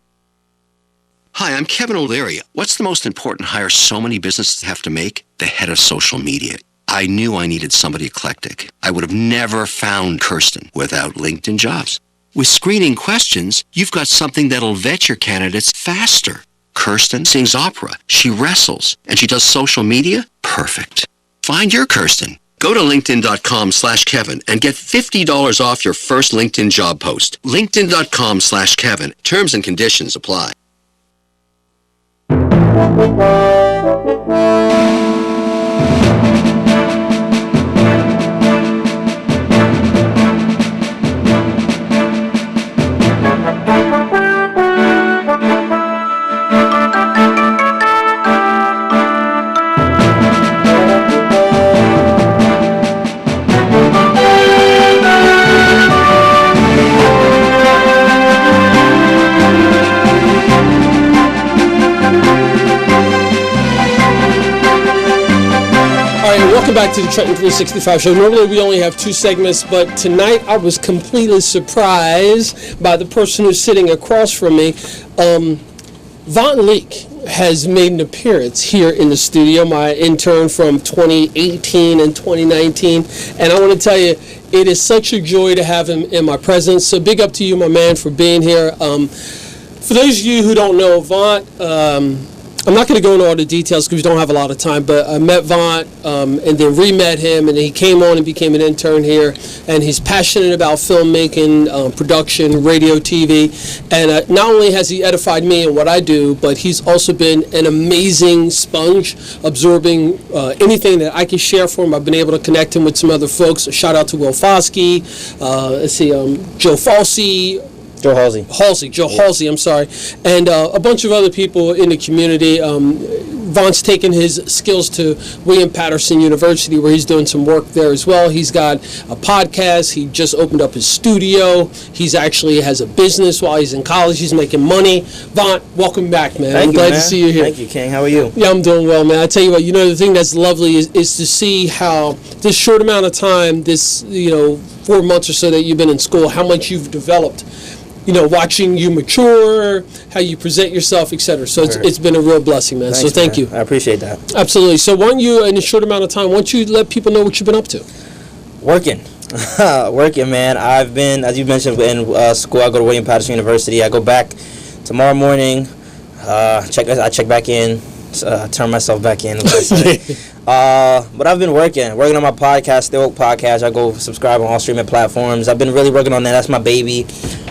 Hi, I'm Kevin O'Leary. What's the most important hire so many businesses have to make? The head of social media. I knew I needed somebody eclectic. I would have never found Kirsten without LinkedIn Jobs. With screening questions, you've got something that'll vet your candidates faster. Kirsten sings opera, she wrestles, and she does social media? Perfect. Find your Kirsten. Go to linkedin.com/Kevin and get $50 off your first LinkedIn job post. linkedin.com/Kevin. Terms and conditions apply. back to the Trenton 365 show. Normally we only have 2 segments, but tonight I was completely surprised by the person who's sitting across from me. Von Leek has made an appearance here in the studio, my intern from 2018 and 2019, and I want to tell you, it is such a joy to have him in my presence. So big up to you, my man, for being here. For those of you who don't know, Vaunt, I'm not going to go into all the details because we don't have a lot of time, but I met Vaunt and then re-met him, and then he came on and became an intern here, and he's passionate about filmmaking, production, radio, TV, and not only has he edified me in what I do, but he's also been an amazing sponge, absorbing anything that I can share for him. I've been able to connect him with some other folks. A shout out to Will Foskey, Joe Falsey, Joe Halsey, I'm sorry, and a bunch of other people in the community. Vaughn's taken his skills to William Patterson University, where he's doing some work there as well. He's got a podcast. He just opened up his studio. He's actually has a business while he's in college. He's making money. Vaughn, welcome back, man. I'm glad to see you here. Thank you, King. How are you? Yeah, I'm doing well, man. I tell you what, the thing that's lovely is to see how this short amount of time, this 4 months or so that you've been in school, how much you've developed. Watching you mature, how you present yourself, etc. So it's been a real blessing, man. Thanks, so thank you. I appreciate that. Absolutely. So why don't you, in a short amount of time, why don't you let people know what you've been up to? Working, man. I've been, as you mentioned, in school. I go to William Patterson University. I go back tomorrow morning. I check back in. Turn myself back in. But I've been working on my podcast, Still Podcast. I go subscribe on all streaming platforms. I've been really working on that. That's my baby.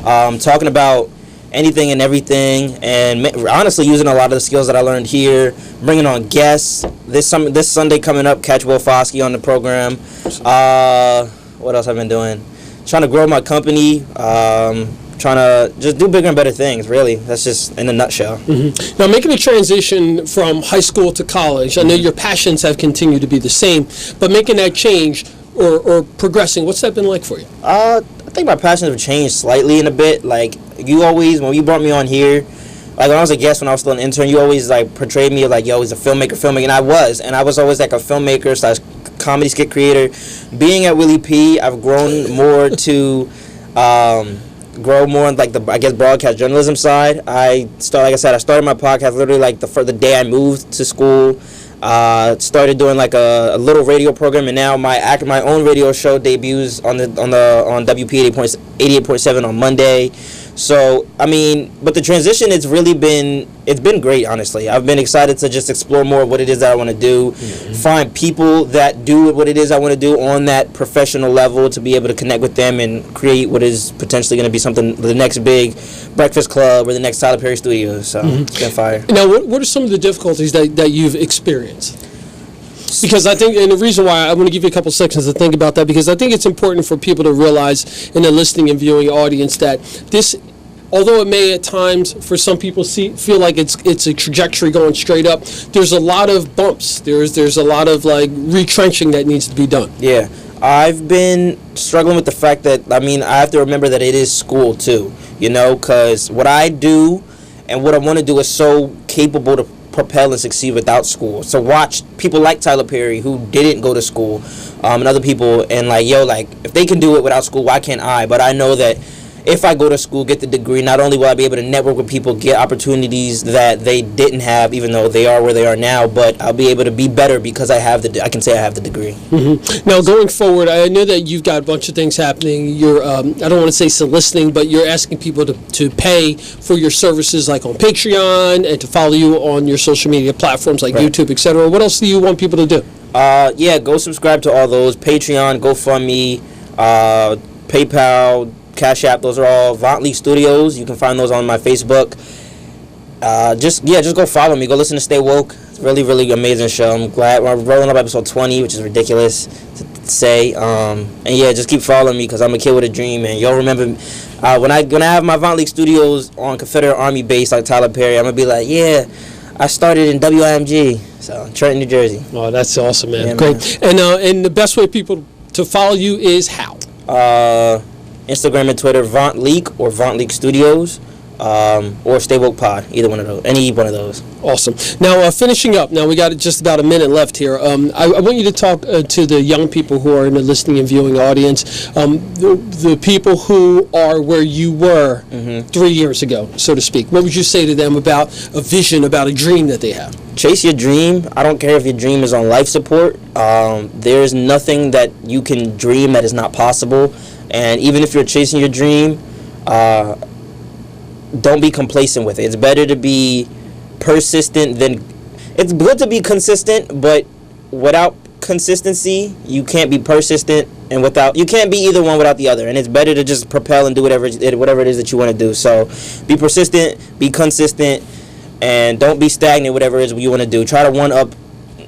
Talking about anything and everything, and honestly using a lot of the skills that I learned here. Bringing on guests. This Sunday coming up, catch Will Foskey on the program. What else I've been doing? Trying to grow my company. Trying to just do bigger and better things, really. That's just in a nutshell. Mm-hmm. Now, making a transition from high school to college, I know your passions have continued to be the same, but making that change or progressing, what's that been like for you? I think my passions have changed slightly in a bit. Like, you always, when you brought me on here, like when I was a guest, when I was still an intern, you always like portrayed me like, yo, he's a filmmaker, and I was always like a filmmaker / comedy skit creator. Being at Willie P, I've grown more to grow more on like the broadcast journalism side. I started my podcast literally like the day I moved to school. Started doing like a little radio program, and now my own radio show debuts on WP 88.7 on Monday. So I mean, but the transition it's been great, honestly. I've been excited to just explore more of what it is that I want to do, find people that do what it is I want to do on that professional level, to be able to connect with them and create what is potentially going to be something, the next big Breakfast Club or the next Tyler Perry Studios. So it's been fire. Now, what are some of the difficulties that you've experienced? Because I think, and the reason why I want to give you a couple seconds to think about that, because I think it's important for people to realize in the listening and viewing audience that this, although it may at times for some people feel like it's a trajectory going straight up, there's a lot of bumps. There's a lot of like retrenching that needs to be done. Yeah, I've been struggling with the fact that, I mean, I have to remember that it is school too, because what I do and what I want to do is so capable to propel and succeed without school. So watch people like Tyler Perry who didn't go to school, and other people, and like, yo, like, if they can do it without school, why can't I? But I know that if I go to school, get the degree, not only will I be able to network with people, get opportunities that they didn't have, even though they are where they are now, but I'll be able to be better because I can say I have the degree. Mm-hmm. Now, going forward, I know that you've got a bunch of things happening. You're, I don't want to say soliciting, but you're asking people to pay for your services, like on Patreon, and to follow you on your social media platforms like YouTube, etc. What else do you want people to do? Yeah, go subscribe to all those. Patreon, GoFundMe, PayPal, Cash App, those are all Vaunt League Studios. You can find those on my Facebook. Just go follow me. Go listen to Stay Woke. It's a really, really amazing show. I'm glad we're rolling up episode 20, which is ridiculous to say. And yeah, just keep following me because I'm a kid with a dream. And y'all remember when I have my Vaunt League Studios on Confederate Army base like Tyler Perry, I'm gonna be like, yeah, I started in WIMG, so Trenton, New Jersey. Oh, that's awesome, man. Yeah, great. Man. And the best way people to follow you is how? Instagram and Twitter, Vaunt League or Vaunt League Studios. or Stay Woke Pod, either one of those, any one of those. Awesome. Now, finishing up, now we got just about a minute left here. I want you to talk to the young people who are in the listening and viewing audience, the people who are where you were 3 years ago, so to speak. What would you say to them about a vision, about a dream that they have? Chase your dream. I don't care if your dream is on life support. There's nothing that you can dream that is not possible. And even if you're chasing your dream, don't be complacent with it. It's better to be persistent than... It's good to be consistent, but without consistency, you can't be persistent, and you can't be either one without the other. And it's better to just propel and do whatever it is that you want to do. So be persistent, be consistent, and don't be stagnant, whatever it is you want to do. Try to one-up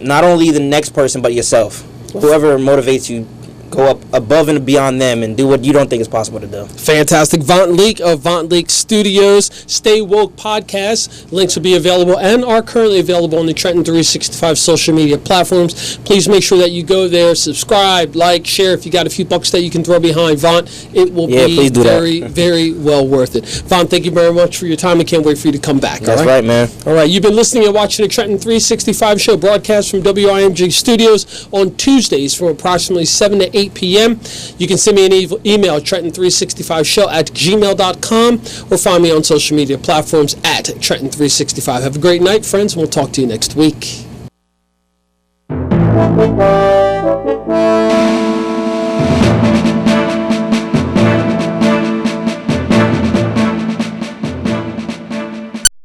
not only the next person, but yourself. Whoever motivates you, go up above and beyond them and do what you don't think is possible to do. Fantastic. Vaughn Leake of Vaughn Leake Studios, Stay Woke Podcast. Links will be available and are currently available on the Trenton 365 social media platforms. Please make sure that you go there, subscribe, like, share. If you got a few bucks that you can throw behind Vaughn, it will be very, very well worth it. Vaughn, thank you very much for your time. I can't wait for you to come back. That's right, man. All right. You've been listening and watching the Trenton 365 show, broadcast from WIMG Studios on Tuesdays from approximately 7 to 8 p.m. You can send me an email, Trenton365show@gmail.com, or find me on social media platforms at Trenton365. Have a great night, friends, and we'll talk to you next week.